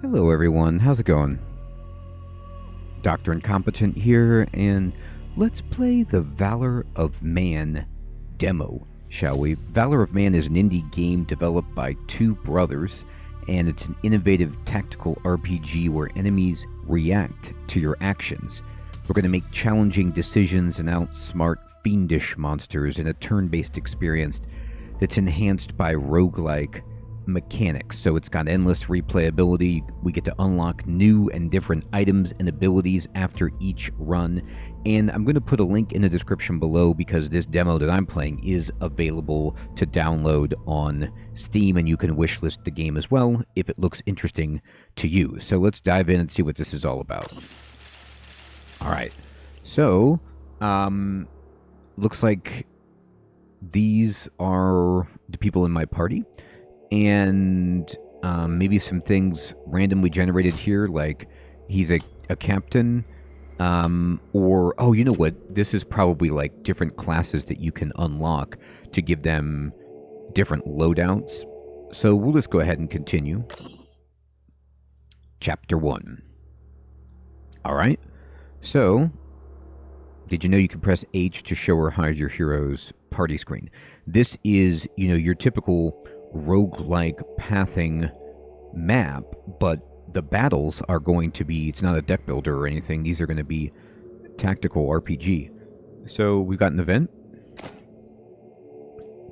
Hello everyone, how's it going? Dr. Incompetent here, and let's play the Valor of Man demo, shall we? Valor of Man is an indie game developed by two brothers, and it's an innovative tactical RPG where enemies react to your actions. We're going to make challenging decisions and outsmart fiendish monsters in a turn-based experience that's enhanced by roguelike mechanics. So it's got endless replayability. We get to unlock new and different items and abilities after each run. And I'm going to put a link in the description below because this demo that I'm playing is available to download on Steam, and you can wishlist the game as well if it looks interesting to you. So let's dive in and see what this is all about. All right. So, looks like these are the people in my party. And maybe some things randomly generated here, like he's a captain, or, oh, you know what? This is probably like different classes that you can unlock to give them different loadouts. So we'll just go ahead and continue. Chapter 1. All right. So, did you know you can press H to show or hide your hero's party screen? This is, you know, your typical roguelike pathing map, but the battles are going to be, it's not a deck builder or anything, these are going to be tactical RPG. So we've got an event.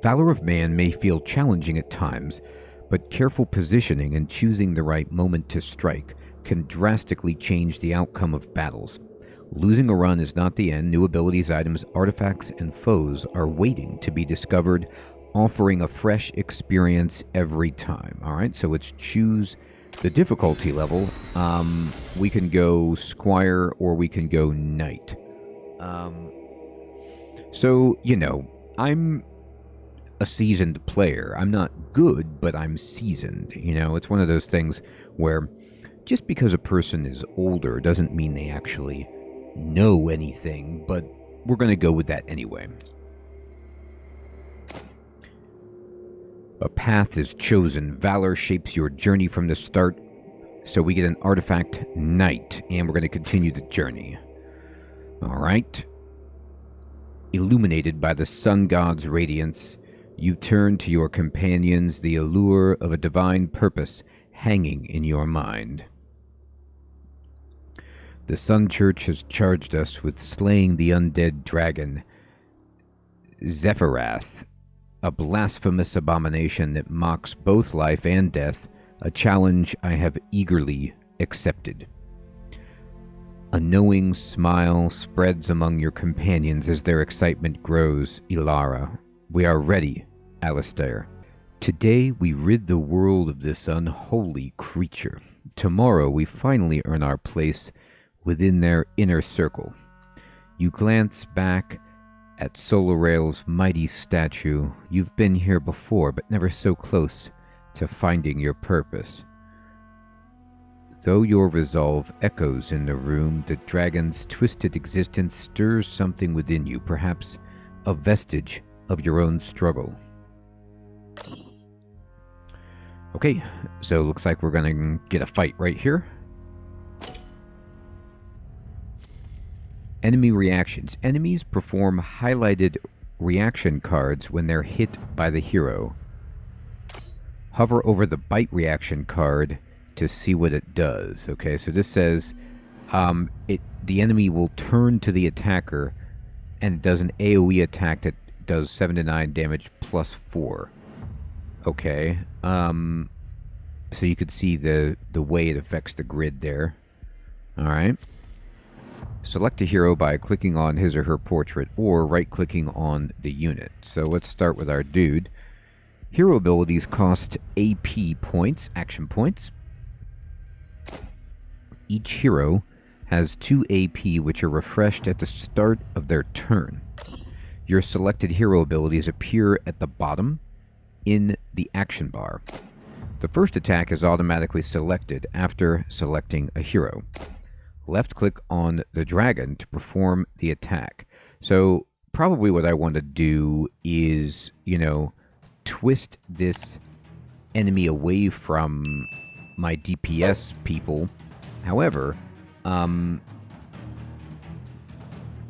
Valor of Man may feel challenging at times, but careful positioning and choosing the right moment to strike can drastically change the outcome of battles. Losing a run is not the end. New abilities, items, artifacts, and foes are waiting to be discovered, offering a fresh experience every time. All right, so let's choose the difficulty level. We can go Squire or we can go Knight. So, you know, I'm a seasoned player. I'm not good, but I'm seasoned. You know, it's one of those things where just because a person is older doesn't mean they actually know anything, but we're going to go with that anyway. A path is chosen. Valor shapes your journey from the start. So we get an artifact, Knight, and we're going to continue the journey. All right. Illuminated by the sun god's radiance, you turn to your companions, the allure of a divine purpose hanging in your mind. The Sun Church has charged us with slaying the undead dragon, Zephyrath, a blasphemous abomination that mocks both life and death, a challenge I have eagerly accepted. A knowing smile spreads among your companions as their excitement grows. Ilara, we are ready, Alistair. Today we rid the world of this unholy creature. Tomorrow we finally earn our place within their inner circle. You glance back at Solarail's mighty statue. You've been here before, but never so close to finding your purpose. Though your resolve echoes in the room, the dragon's twisted existence stirs something within you, perhaps a vestige of your own struggle. Okay, so looks like we're gonna get a fight right here. Enemy reactions. Enemies perform highlighted reaction cards when they're hit by the hero. Hover over the bite reaction card to see what it does. Okay, so this says the enemy will turn to the attacker and it does an AoE attack that does 7 to 9 damage plus 4. Okay, so you could see the way it affects the grid there. All right. Select a hero by clicking on his or her portrait or right-clicking on the unit. So let's start with our dude. Hero abilities cost AP points, action points. Each hero has 2 AP, which are refreshed at the start of their turn. Your selected hero abilities appear at the bottom in the action bar. The first attack is automatically selected after selecting a hero. Left-click on the dragon to perform the attack. So probably what I want to do is, you know, twist this enemy away from my DPS people. However,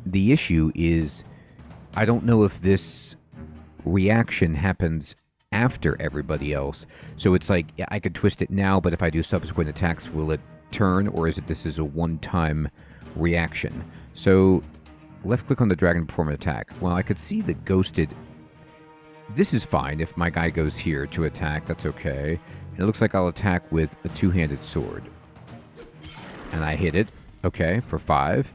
the issue is I don't know if this reaction happens after everybody else. So it's like, yeah, I could twist it now, but if I do subsequent attacks, will it turn, or is it this is a one-time reaction? So left click on the dragon to perform an attack. Well, I could see the ghosted. This is fine if my guy goes here to attack. That's okay. And it looks like I'll attack with a two-handed sword. And I hit it. Okay, for 5.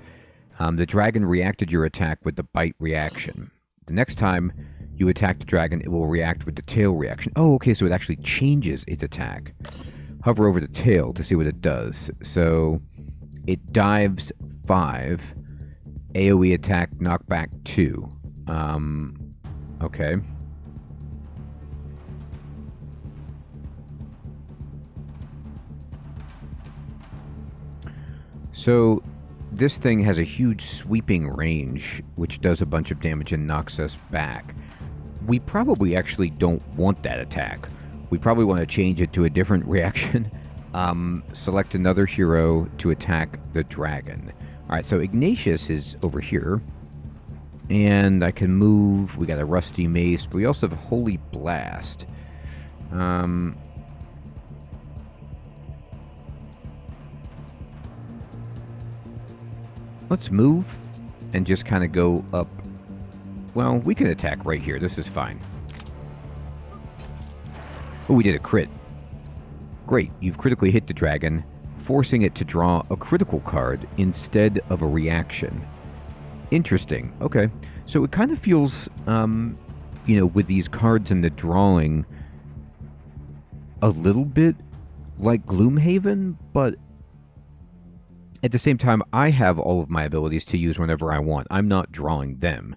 The dragon reacted your attack with the bite reaction. The next time you attack the dragon, it will react with the tail reaction. Oh, okay, so it actually changes its attack. Hover over the tail to see what it does. So it dives 5. AoE attack, knockback 2. Okay. So this thing has a huge sweeping range, which does a bunch of damage and knocks us back. We probably actually don't want that attack. We probably want to change it to a different reaction. Select another hero to attack the dragon. Alright, so Ignatius is over here. And I can move. We got a Rusty Mace, but we also have a Holy Blast. Let's move and just kind of go up. Well, we can attack right here. This is fine. Oh, we did a crit. Great. You've critically hit the dragon, forcing it to draw a critical card instead of a reaction. Interesting. Okay. So it kind of feels, with these cards and the drawing, a little bit like Gloomhaven, but at the same time, I have all of my abilities to use whenever I want. I'm not drawing them.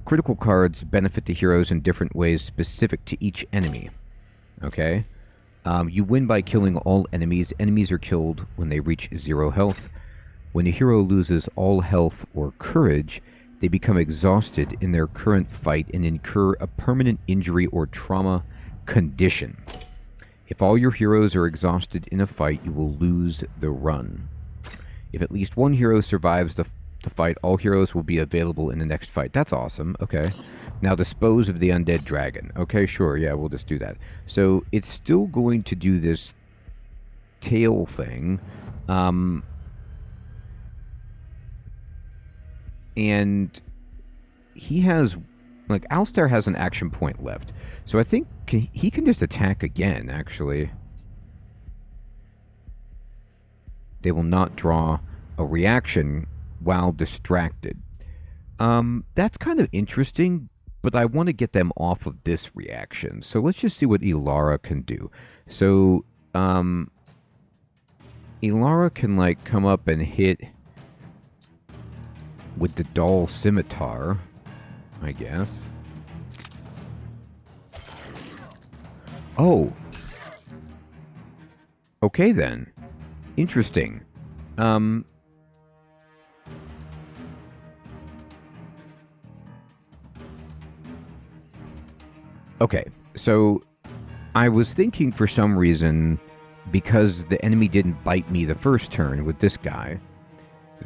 Critical cards benefit the heroes in different ways specific to each enemy. Okay? You win by killing all enemies. Enemies are killed when they reach 0 health. When a hero loses all health or courage, they become exhausted in their current fight and incur a permanent injury or trauma condition. If all your heroes are exhausted in a fight, you will lose the run. If at least one hero survives the fight, all heroes will be available in the next fight. That's awesome. Okay. Now dispose of the undead dragon. Okay, sure. Yeah, we'll just do that. So it's still going to do this tail thing. And he has... Like, Alstar has an action point left. So I think he can just attack again, actually. They will not draw a reaction while distracted. That's kind of interesting, but I want to get them off of this reaction. So let's just see what Ilara can do. So, Ilara can, like, come up and hit with the Dull Scimitar, I guess. Oh. Okay, then. Interesting. Okay, so I was thinking for some reason, because the enemy didn't bite me the first turn with this guy,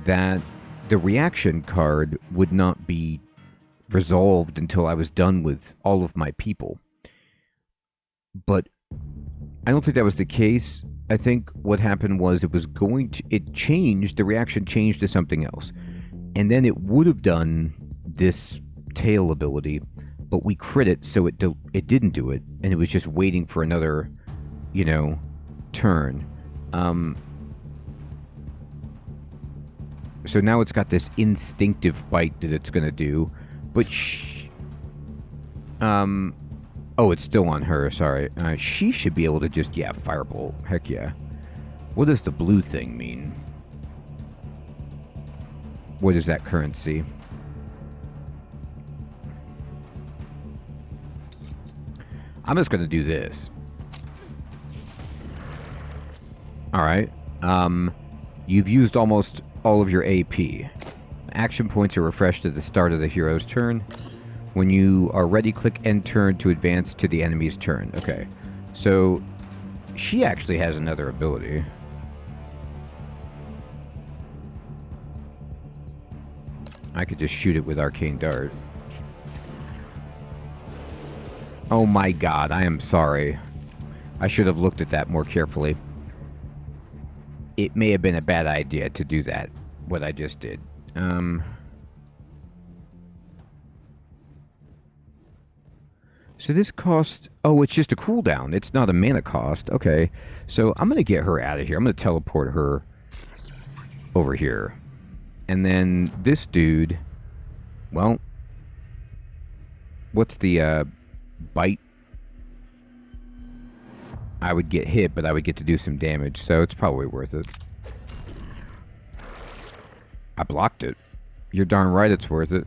that the reaction card would not be resolved until I was done with all of my people. But I don't think that was the case. I think what happened was it changed, the reaction changed to something else. And then it would have done this tail ability, but we crit it, so it didn't do it, and it was just waiting for another, turn. So now it's got this instinctive bite that it's going to do, but oh, it's still on her, sorry. She should be able to just, firebolt. Heck yeah. What does the blue thing mean? What is that currency? I'm just going to do this. Alright. You've used almost all of your AP. Action points are refreshed at the start of the hero's turn. When you are ready, click end turn to advance to the enemy's turn. Okay. So, She actually has another ability. I could just shoot it with Arcane Dart. Oh my god, I am sorry. I should have looked at that more carefully. It may have been a bad idea to do that, what I just did. So this cost... Oh, it's just a cooldown. It's not a mana cost. Okay. So I'm going to get her out of here. I'm going to teleport her over here. And then this dude... Well... What's the, bite? I would get hit, but I would get to do some damage, so it's probably worth it. I blocked it. You're darn right it's worth it.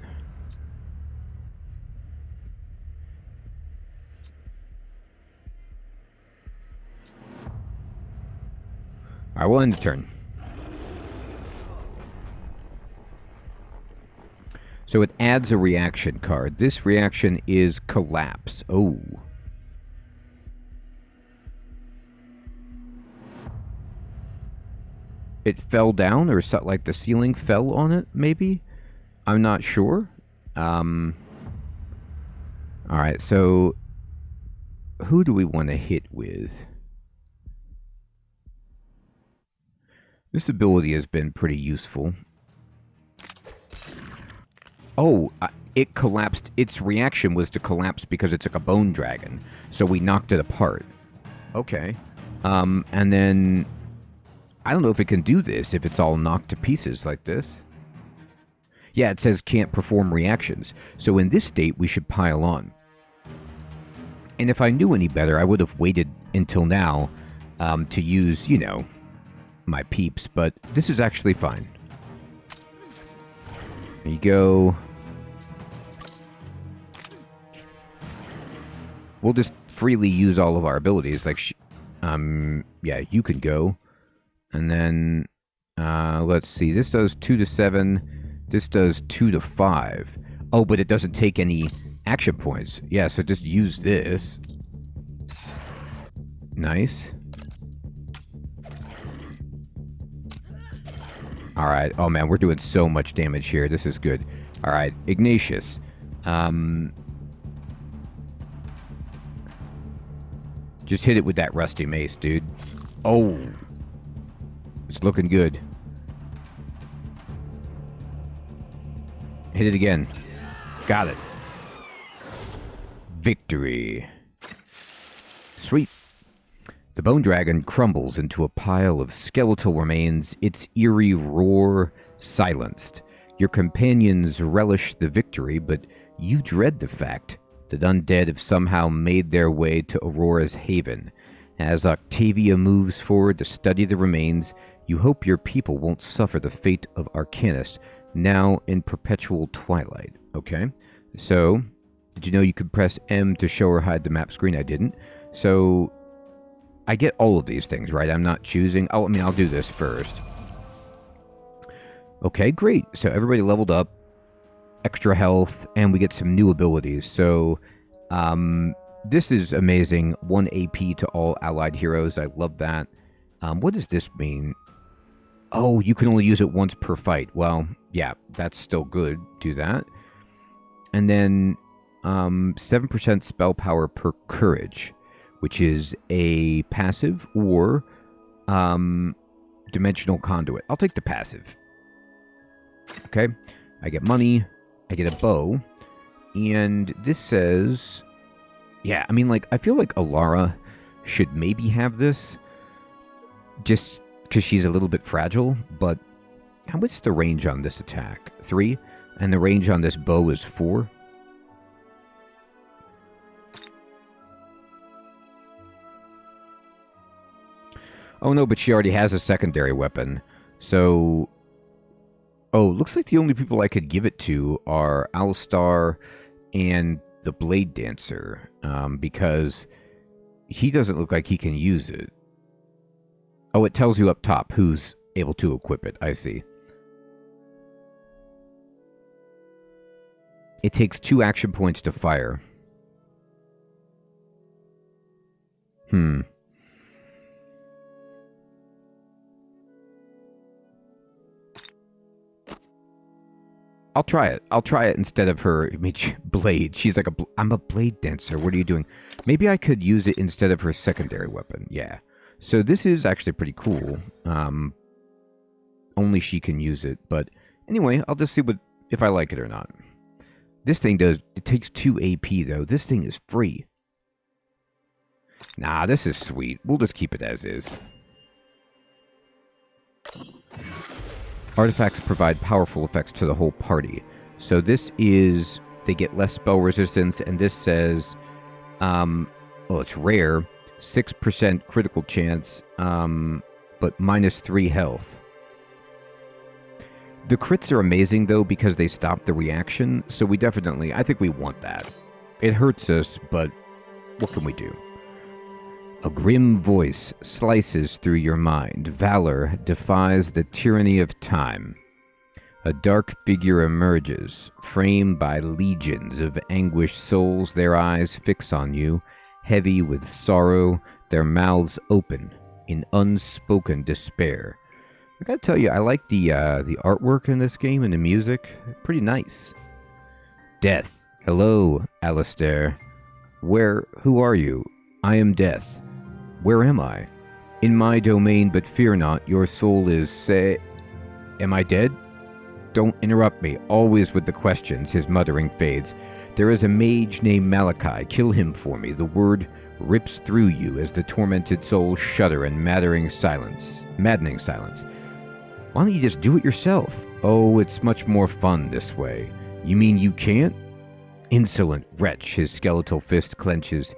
I will end the turn. So it adds a reaction card. This reaction is Collapse. Oh. It fell down, or something like the ceiling fell on it, maybe? I'm not sure. Alright, so who do we want to hit with? This ability has been pretty useful. Oh, it collapsed. Its reaction was to collapse because it's like a bone dragon. So we knocked it apart. Okay. And then... I don't know if it can do this, if it's all knocked to pieces like this. Yeah, it says can't perform reactions. So in this state, we should pile on. And if I knew any better, I would have waited until now to use, you know, my peeps. But this is actually fine. There you go. We'll just freely use all of our abilities. Like, yeah, you can go. And then, let's see. This does 2 to 7. This does 2 to 5. Oh, but it doesn't take any action points. Yeah, so just use this. Nice. Alright. Oh, man, we're doing so much damage here. This is good. Alright, Ignatius. Just hit it with that rusty mace, dude. Oh. It's looking good. Hit it again. Got it. Victory. Sweet. The bone dragon crumbles into a pile of skeletal remains, its eerie roar silenced. Your companions relish the victory, but you dread the fact that undead have somehow made their way to Aurora's haven. As Octavia moves forward to study the remains, you hope your people won't suffer the fate of Arcanus, now in perpetual twilight. Okay, so did you know you could press M to show or hide the map screen? I didn't. So I get all of these things, right? I'm not choosing. Oh, I mean, I'll do this first. Okay, great. So everybody leveled up, extra health, and we get some new abilities. So this is amazing. 1 AP to all allied heroes. I love that. What does this mean? Oh, you can only use it once per fight. Well, yeah, that's still good. Do that. And then 7% spell power per courage, which is a passive or dimensional conduit. I'll take the passive. Okay. I get money. I get a bow. And this says... Yeah, I mean, like, I feel like Alara should maybe have this. Just because she's a little bit fragile, but what's the range on this attack? 3? And the range on this bow is 4? Oh no, but she already has a secondary weapon. So... Oh, looks like the only people I could give it to are Alistar and the Blade Dancer. Because he doesn't look like he can use it. Oh, it tells you up top who's able to equip it. I see. It takes 2 action points to fire. I'll try it. I'll try it instead of her blade. She's like, I'm a blade dancer. What are you doing? Maybe I could use it instead of her secondary weapon. Yeah. So this is actually pretty cool. Only she can use it. But anyway, I'll just see if I like it or not. This thing it takes 2 AP though. This thing is free. Nah, this is sweet. We'll just keep it as is. Artifacts provide powerful effects to the whole party. So this is, they get less spell resistance, and this says, it's rare, 6% critical chance, but -3 health. The crits are amazing, though, because they stop the reaction, so I think we want that. It hurts us, but what can we do? A grim voice slices through your mind. Valor defies the tyranny of time. A dark figure emerges, framed by legions of anguished souls. Their eyes fix on you, heavy with sorrow, their mouths open in unspoken despair. I gotta tell you, I like the artwork in this game and the music. Pretty nice. Death. Hello, Alistair. Who are you? I am Death. Where am I? In my domain, but fear not, your soul is Am I dead? Don't interrupt me, always with the questions. His muttering fades. There is a mage named Malachi. Kill him for me. The word rips through you as the tormented souls shudder in maddening silence. Why don't you just do it yourself? Oh, it's much more fun this way. You mean you can't? Insolent wretch, his skeletal fist clenches.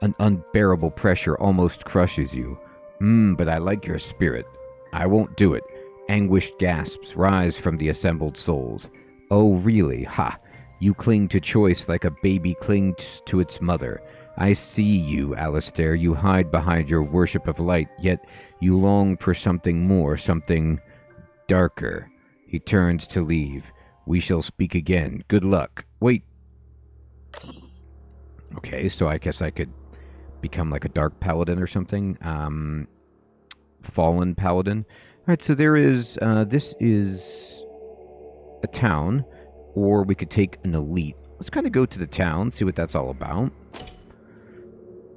An unbearable pressure almost crushes you. But I like your spirit. I won't do it. Anguished gasps rise from the assembled souls. Oh, really? Ha! You cling to choice like a baby clings to its mother. I see you, Alistair. You hide behind your worship of light, yet you long for something more, something darker. He turns to leave. We shall speak again. Good luck. Wait. Okay, so I guess I could become like a dark paladin or something. Fallen paladin. Alright, so there is, this is a town, or we could take an elite. Let's kind of go to the town, see what that's all about.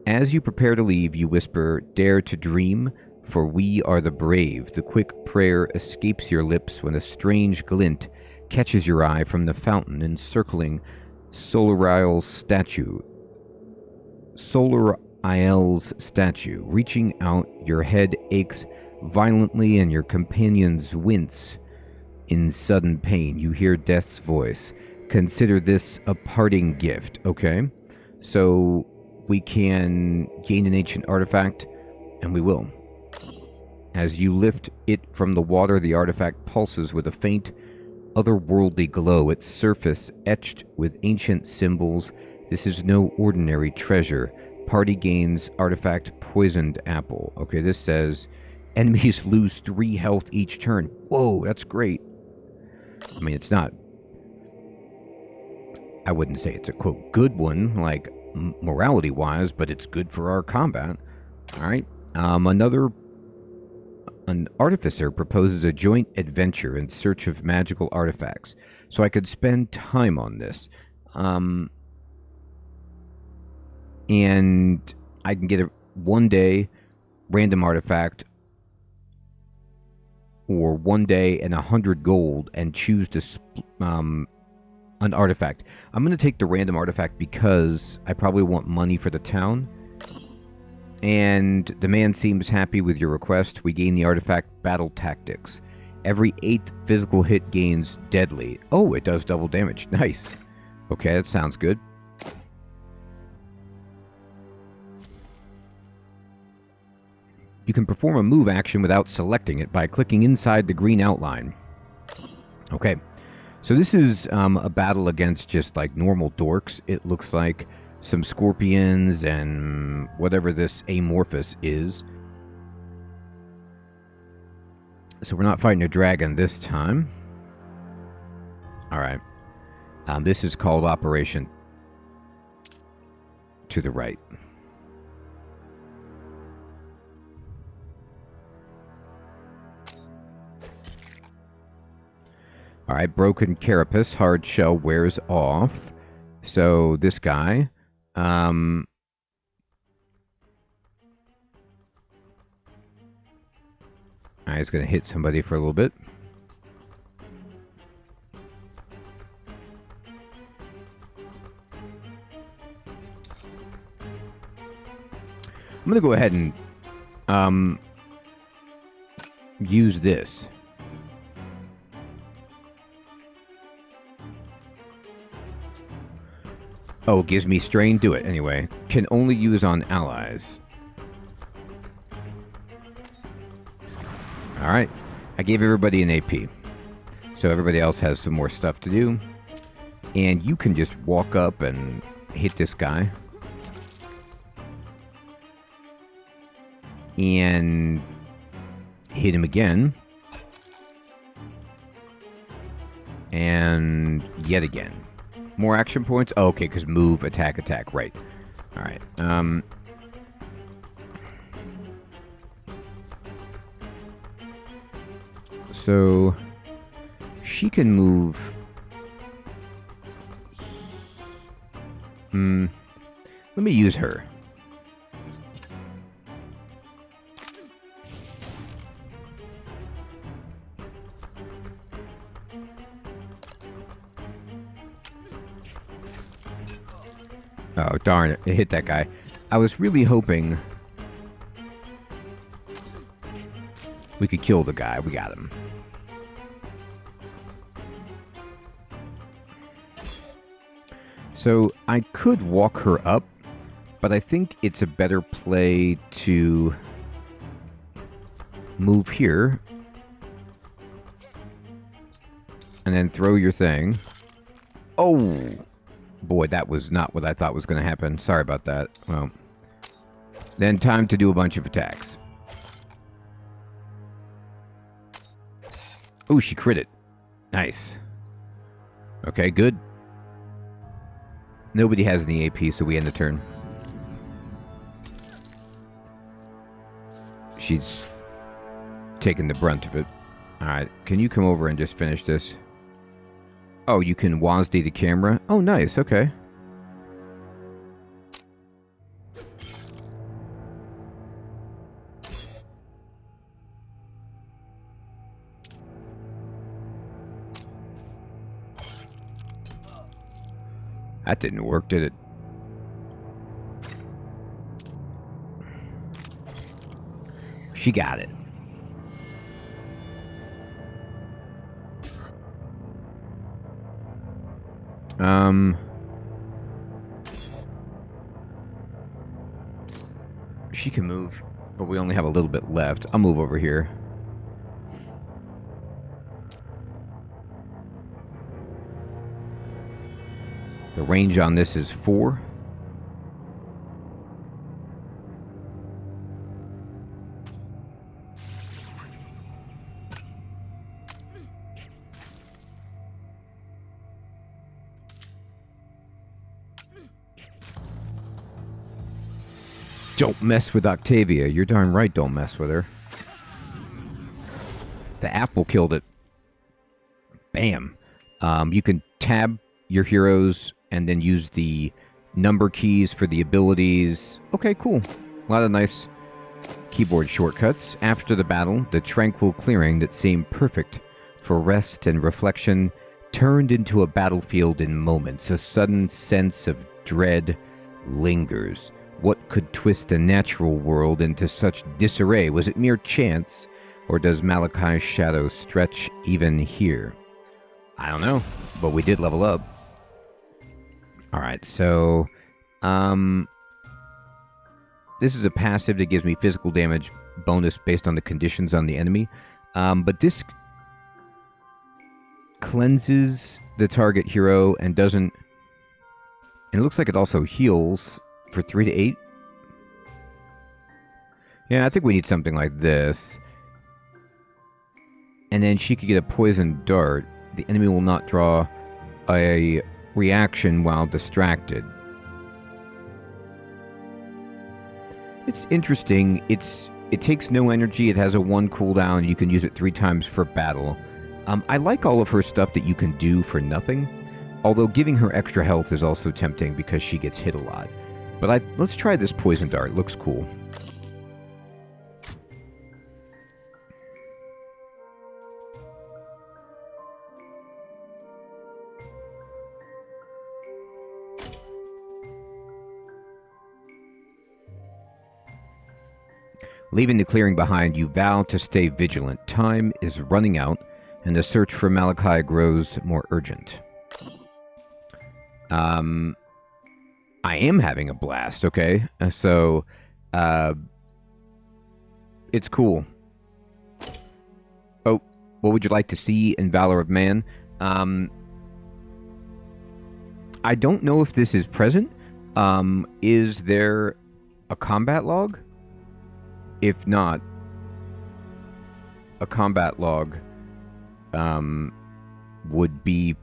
As you prepare to leave, you whisper, "Dare to dream, for we are the brave." The quick prayer escapes your lips when a strange glint catches your eye from the fountain encircling Solarial's statue. Solarial's statue. Reaching out, your head aches violently and your companions wince in sudden pain. You hear Death's voice. Consider this a parting gift. Okay, so we can gain an ancient artifact, and we will. As you lift it from the water, the artifact pulses with a faint, otherworldly glow, its surface etched with ancient symbols. This is no ordinary treasure. Party gains artifact poisoned apple. Okay, this says enemies lose 3 health each turn. Whoa, that's great. I mean, it's not... I wouldn't say it's a, quote, good one, like, morality-wise, but it's good for our combat. Alright, an artificer proposes a joint adventure in search of magical artifacts. So I could spend time on this. And I can get a 1 day random artifact, or 1 day and 100 gold, and choose to an artifact. I'm going to take the random artifact because I probably want money for the town. And the man seems happy with your request. We gain the artifact Battle Tactics. Every 8th physical hit gains deadly. Oh, it does double damage. Nice. Okay, that sounds good. You can perform a move action without selecting it by clicking inside the green outline. Okay, so this is a battle against just like normal dorks. It looks like some scorpions and whatever this amorphous is. So we're not fighting a dragon this time. Alright. This is called Operation to the right. Alright, broken carapace, hard shell wears off. So this guy, I was going to hit somebody for a little bit. I'm going to go ahead and use this. Oh, it gives me strain? Do it anyway. Can only use on allies. Alright. I gave everybody an AP. So everybody else has some more stuff to do. And you can just walk up and hit this guy. And hit him again. And yet again. More action points? Oh, okay, because move, attack, attack. Right. Alright. So she can move. Let me use her. Oh, darn it. It hit that guy. I was really hoping we could kill the guy. We got him. So I could walk her up, but I think it's a better play to move here and then throw your thing. Oh! Boy, that was not what I thought was going to happen. Sorry about that. Well, then time to do a bunch of attacks. Oh, she crit it. Nice. Okay, good. Nobody has any AP, so we end the turn. She's taking the brunt of it. Alright, can you come over and just finish this? Oh, you can WASD the camera? Oh, nice, okay. That didn't work, did it? She got it. She can move, but we only have a little bit left. I'll move over here. The range on this is 4. Don't mess with Octavia. You're darn right, don't mess with her. The apple killed it. Bam. You can tab your heroes and then use the number keys for the abilities. Okay, cool. A lot of nice keyboard shortcuts. After the battle, the tranquil clearing that seemed perfect for rest and reflection turned into a battlefield in moments. A sudden sense of dread lingers. What could twist a natural world into such disarray? Was it mere chance, or does Malachi's shadow stretch even here? I don't know, but we did level up. Alright, so this is a passive that gives me physical damage bonus based on the conditions on the enemy. But this cleanses the target hero and doesn't... And it looks like it also heals for 3 to 8. Yeah, I think we need something like this. And then she could get a poison dart. The enemy will not draw a reaction while distracted. It's interesting. It takes no energy. It has a 1 cooldown. You can use it 3 times for battle. I like all of her stuff that you can do for nothing, although giving her extra health is also tempting because she gets hit a lot. But let's try this poison dart. Looks cool. Leaving the clearing behind, you vow to stay vigilant. Time is running out, and the search for Malachi grows more urgent. I am having a blast, okay? So, it's cool. Oh, what would you like to see in Valor of Man? I don't know if this is present. Is there a combat log? If not, a combat log would be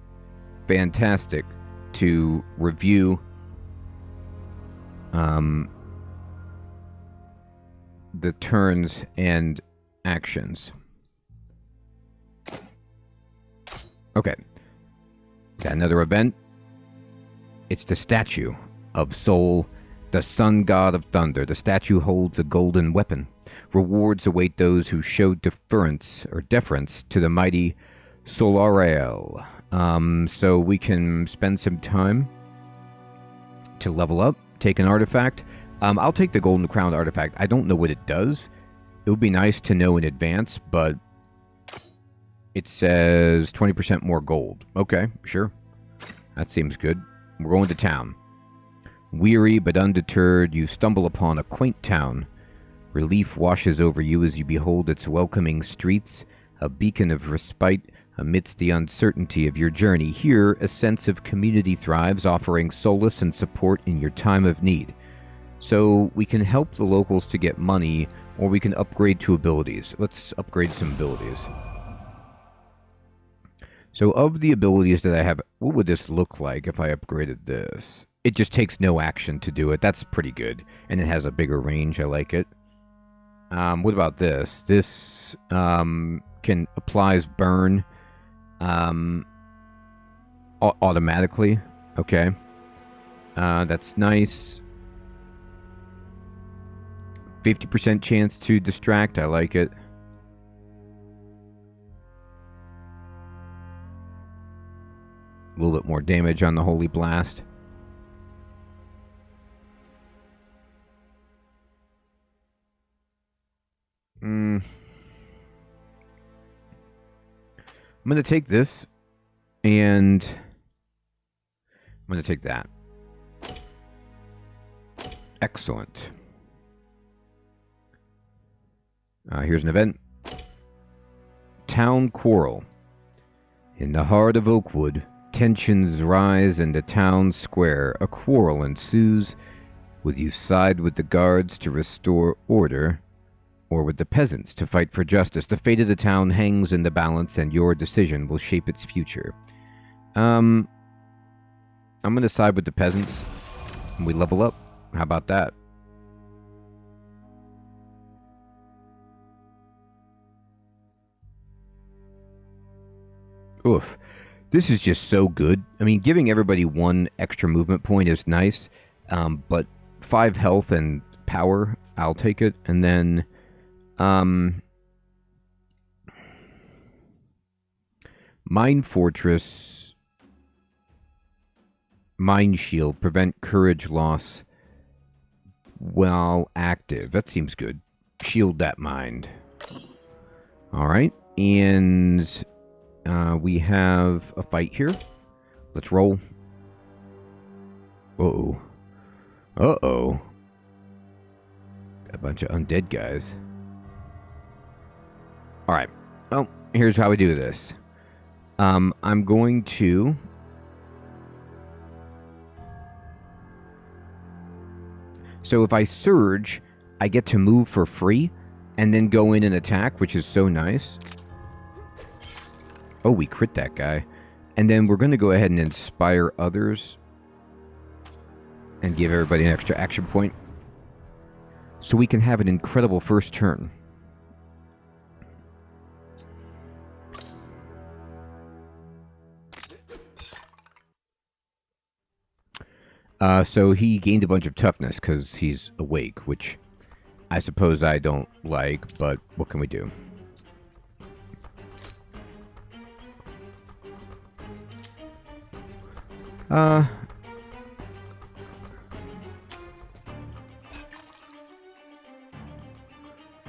fantastic to review the turns and actions. Okay. Got another event. It's the statue of Sol, the sun god of thunder. The statue holds a golden weapon. Rewards await those who show deference to the mighty Solarael. So we can spend some time to level up, take an artifact. I'll take the golden crown artifact. I don't know what it does. It would be nice to know in advance, but it says 20% more gold. Okay, sure. That seems good. We're going to town. Weary but undeterred, you stumble upon a quaint town. Relief washes over you as you behold its welcoming streets, a beacon of respite amidst the uncertainty of your journey. Here, a sense of community thrives, offering solace and support in your time of need. So we can help the locals to get money, or we can upgrade to abilities. Let's upgrade some abilities. So of the abilities that I have, what would this look like if I upgraded this? It just takes no action to do it. That's pretty good. And it has a bigger range. I like it. What about this? This applies burn automatically. Okay. That's nice. 50% chance to distract. I like it. A little bit more damage on the Holy Blast. I'm going to take this, and I'm going to take that. Excellent. Here's an event. Town Quarrel. In the heart of Oakwood, tensions rise in the town square. A quarrel ensues. Would you side with the guards to restore order, or with the peasants to fight for justice? The fate of the town hangs in the balance, and your decision will shape its future. I'm going to side with the peasants, and we level up. How about that? Oof. This is just so good. I mean, giving everybody one extra movement point is nice, but 5 health and power, I'll take it. And then Mind Fortress, Mind Shield, prevent courage loss while active. That seems good. Shield that mind. Alright, and we have a fight here. Let's roll. Uh-oh. Uh-oh. Got a bunch of undead guys. Alright. Well, here's how we do this. I'm going to... So if I surge, I get to move for free, and then go in and attack, which is so nice. Oh, we crit that guy. And then we're going to go ahead and inspire others. And give everybody an extra action point. So we can have an incredible first turn. So he gained a bunch of toughness because he's awake, which I suppose I don't like, but what can we do?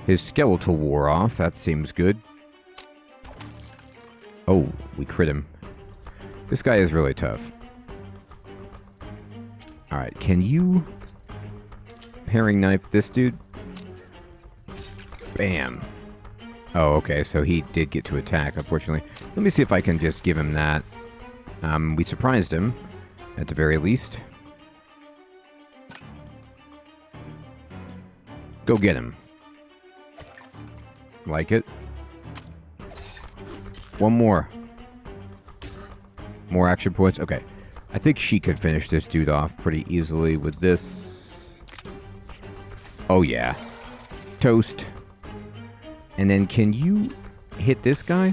His skeletal wore off. That seems good. Oh, we crit him. This guy is really tough. Alright, can you paring knife this dude? Bam. Oh, okay, so he did get to attack, unfortunately. Let me see if I can just give him that. We surprised him, at the very least. Go get him. Like it. One more. More action points. Okay. I think she could finish this dude off pretty easily with this. Oh, yeah. Toast. And then can you hit this guy?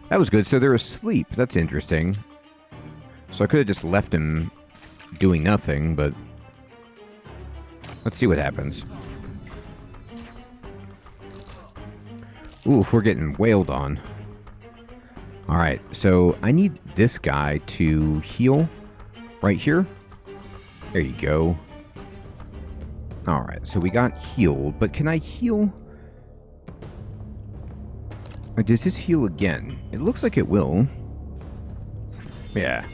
That was good. So they're asleep. That's interesting. So I could have just left him doing nothing, but let's see what happens. Oof, we're getting wailed on. Alright, so I need this guy to heal right here. There you go. Alright, so we got healed, but can I heal? Or does this heal again? It looks like it will. Yeah.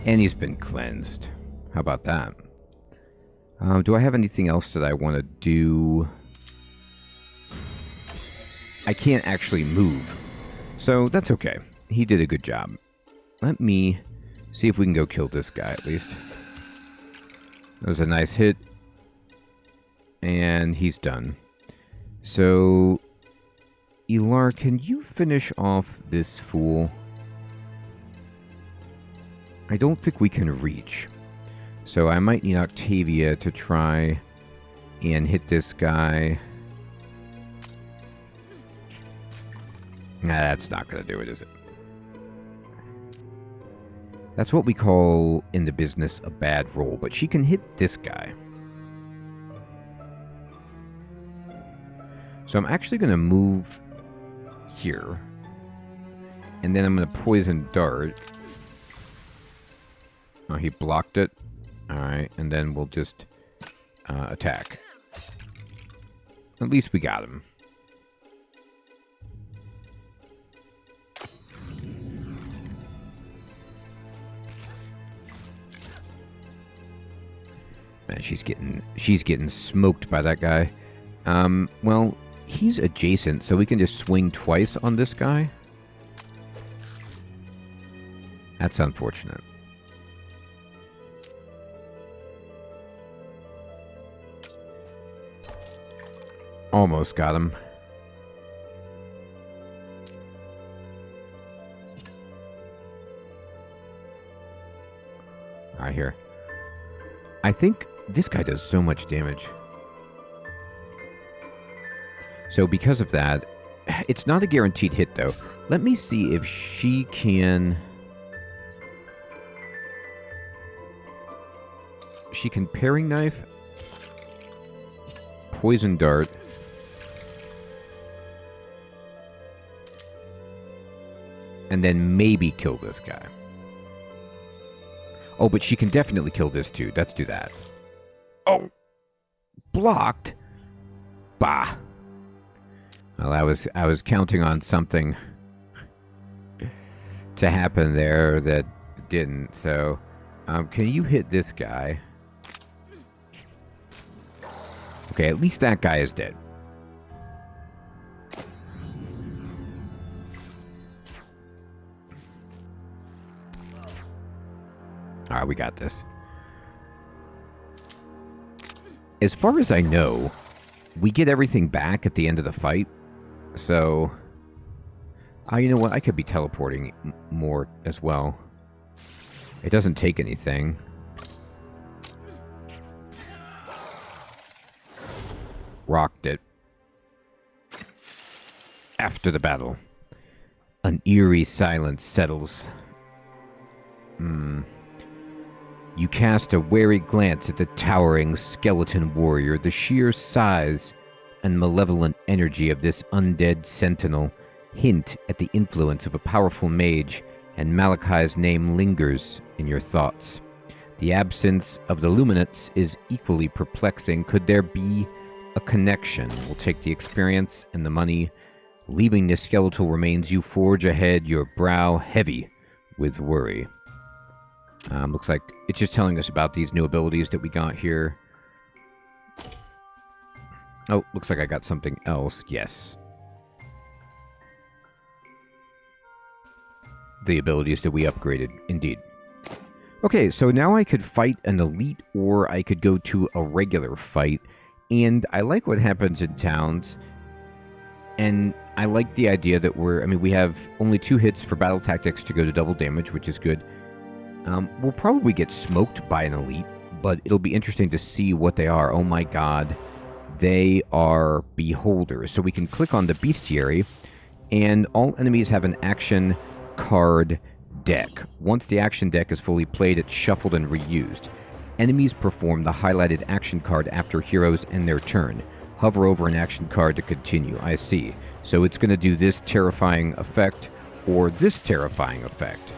And he's been cleansed. How about that? Do I have anything else that I want to do? I can't actually move. So that's okay. He did a good job. Let me see if we can go kill this guy at least. That was a nice hit. And he's done. So, Elar, can you finish off this fool? I don't think we can reach. So I might need Octavia to try and hit this guy. Nah, that's not going to do it, is it? That's what we call, in the business, a bad roll. But she can hit this guy. So I'm actually going to move here. And then I'm going to poison dart. Oh, he blocked it. Alright, and then we'll just attack. At least we got him. Man, she's getting smoked by that guy. Well, he's adjacent, so we can just swing twice on this guy. That's unfortunate. Almost got him. Alright, here. I think this guy does so much damage. So because of that, it's not a guaranteed hit, though. Let me see if she can... She can paring knife, poison dart, and then maybe kill this guy. Oh, but she can definitely kill this dude. Let's do that. Oh! Blocked? Bah. Well, I was counting on something to happen there that didn't, so... can you hit this guy? Okay, at least that guy is dead. Alright, we got this. As far as I know, we get everything back at the end of the fight. So, you know what? I could be teleporting more as well. It doesn't take anything. Rocked it. After the battle, an eerie silence settles. You cast a wary glance at the towering skeleton warrior. The sheer size and malevolent energy of this undead sentinel hint at the influence of a powerful mage, and Malachi's name lingers in your thoughts. The absence of the luminance is equally perplexing. Could there be a connection? We'll take the experience and the money. Leaving the skeletal remains, you forge ahead, your brow heavy with worry. Looks like it's just telling us about these new abilities that we got here. Oh, looks like I got something else. Yes. The abilities that we upgraded, indeed. Okay, so now I could fight an elite, or I could go to a regular fight. And I like what happens in towns. And I like the idea that we have only 2 hits for battle tactics to go to double damage, which is good. We'll probably get smoked by an elite, but it'll be interesting to see what they are. Oh my god. They are beholders. So we can click on the bestiary, and all enemies have an action card deck. Once the action deck is fully played, it's shuffled and reused. Enemies perform the highlighted action card after heroes end their turn. Hover over an action card to continue. I see. So it's going to do this terrifying effect or this terrifying effect.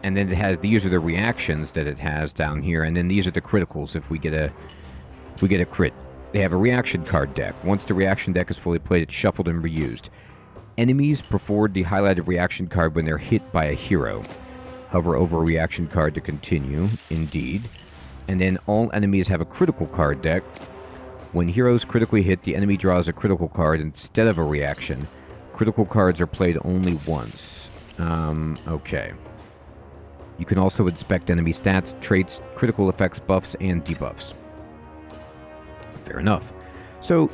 And then it has, these are the reactions that it has down here, and then these are the criticals if we get a crit. They have a reaction card deck. Once the reaction deck is fully played, it's shuffled and reused. Enemies perform the highlighted reaction card when they're hit by a hero. Hover over a reaction card to continue, indeed. And then all enemies have a critical card deck. When heroes critically hit, the enemy draws a critical card instead of a reaction. Critical cards are played only once. Okay. You can also inspect enemy stats, traits, critical effects, buffs, and debuffs. Fair enough. So,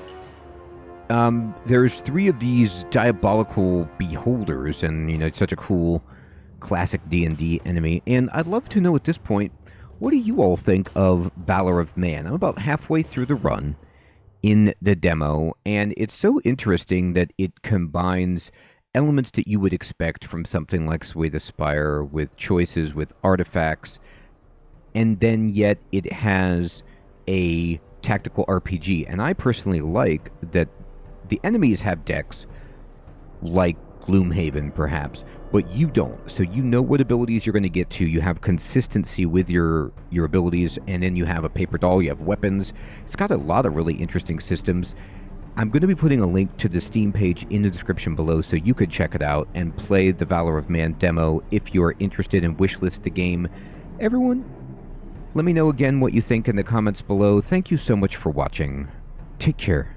there's 3 of these diabolical beholders, and, it's such a cool classic D&D enemy. And I'd love to know at this point, what do you all think of Valor of Man? I'm about halfway through the run in the demo, and it's so interesting that it combines elements that you would expect from something like Sway the Spire, with choices, with artifacts, and then yet it has a tactical RPG. And I personally like that the enemies have decks like Gloomhaven, perhaps, but you don't. So you know what abilities you're going to get to. You have consistency with your abilities, and then you have a paper doll, you have weapons. It's got a lot of really interesting systems. I'm going to be putting a link to the Steam page in the description below so you could check it out and play the Valor of Man demo if you're interested and wishlist the game. Everyone, let me know again what you think in the comments below. Thank you so much for watching. Take care.